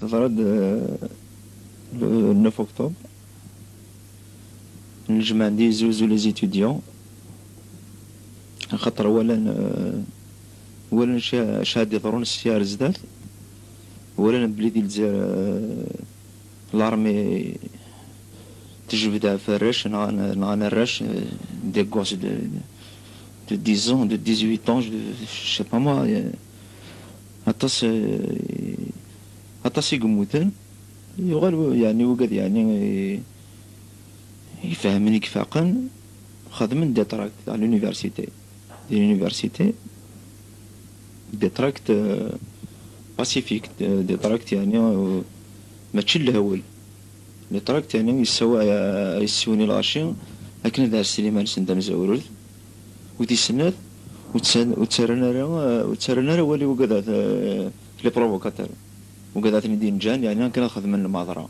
تطرد لو 9 أكتوبر نجمع عندي زوزو لي زيتيديون، خاطر اولا شهادة ضرون السيار زداد، اولا بليدي الجزائر لارمي تجبدها في الرش نغانا الرش دي غوس دو 10 ans دو 18 ans جو با موا عطاس يقموتن يغال يعني وقد يعني يفهمني كفاقا خدمن دي تراكت على l'université دي تراكت باسيفيك دي تراكت يعني ماشي الهول دي تراكت يعني يسوني الغاشي لكن دار سليمان سندم زورد ودي سنات وتسرنا ولي وقدات لي بروفوكاتور وقدات ندين جان يعني كان خدم المعذرة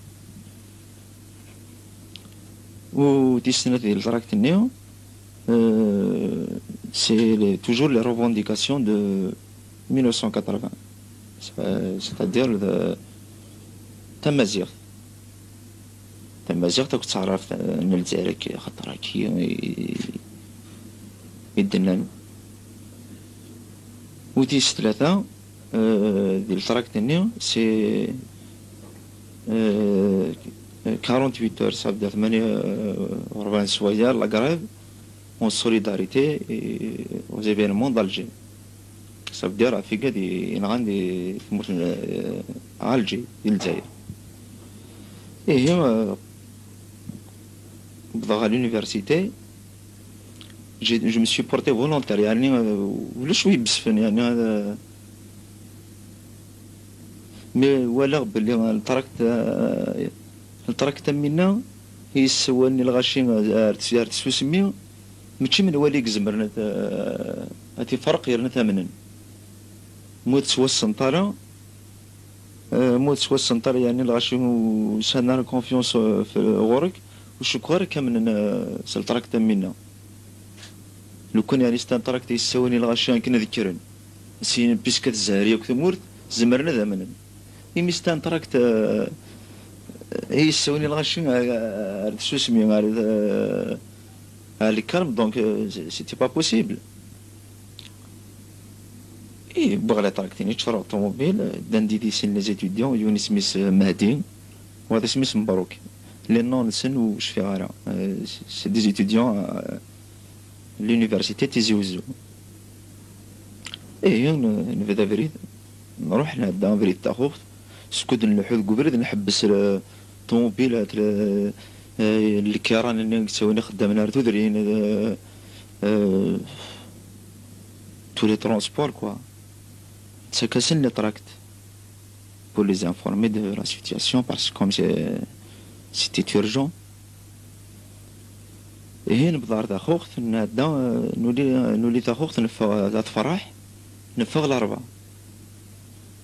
ودي سنات ديال التراكت النيو c'est toujours les revendications de 1980 c'est-à-dire تمازيغ تاك تعرف ان الجزائر خاطر كي يدنن وديس ثلاثة ديال التراكت النيو سي 48 heures صافي 48 سوايع لا غريف en solidarité aux événements d'Alger. Ça veut dire في قد ينغان دي تموت ألجي الجزائر. إيه هي بضغط l'université je me suis porté volontaire يعني ولا شوي بسفن يعني هذا مي ولا بلي التراكت منا هي السواني الغاشي تسوسمي ماشي من وليك زمرنا هاتي فرق يرنا ثمنا موت سوا السنطرة يعني الغاشي سانا كونفيونس في غورك وشكرا كامل سلطرك منا لو كان يعني استنطرك يساوني الغاشي كنا ذكرن سين بيسكات الزهرية وكثمورت زمرنا ذمنا إمي استنطرك هي يساوني الغاشي شو اسمي les calmes, donc c'était pas possible. Et بغى لا تراكتيني تشرى طوموبيل دان دي سين لي زيتيديون يوني سميس مهدي وهذا سميس مبروك لي نون سن وش في غارة سي دي زيتيديون لونيفرسيتي تيزي وزو ايه نبدا فريد نروح نهدا فريد تاخوذ سكود نلوحو قبرد نحبس طوموبيلات الكيران اللي نسوي خدام نار تدرين tous les transports quoi. C'est que c'est le tract pour les informer de la situation parce que comme c'était urgent. Et نبضار دا خوخت نادا نولي دا خوخت نفغ ذات فرح نفغ الأربعة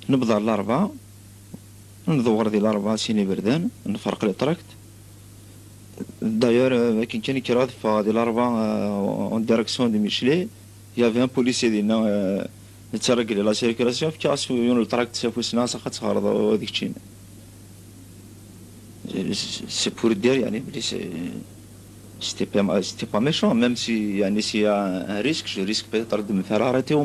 نبضار الأربعة ندور ذي الأربعة سيني بردان نفرق لي تراكت d'ailleurs كان كيراد في ديال الأربعة en direction de Michelet il y avait un policier ديالنا نتسرق لي لا سيركيلاسيون في كاسو يون التراكت سافو سنا ساخت تخرض هذيك الشيء سي بور دير يعني بلي c'était pas méchant même si يعني s'il y a un risque je risque peut-être de me faire arrêter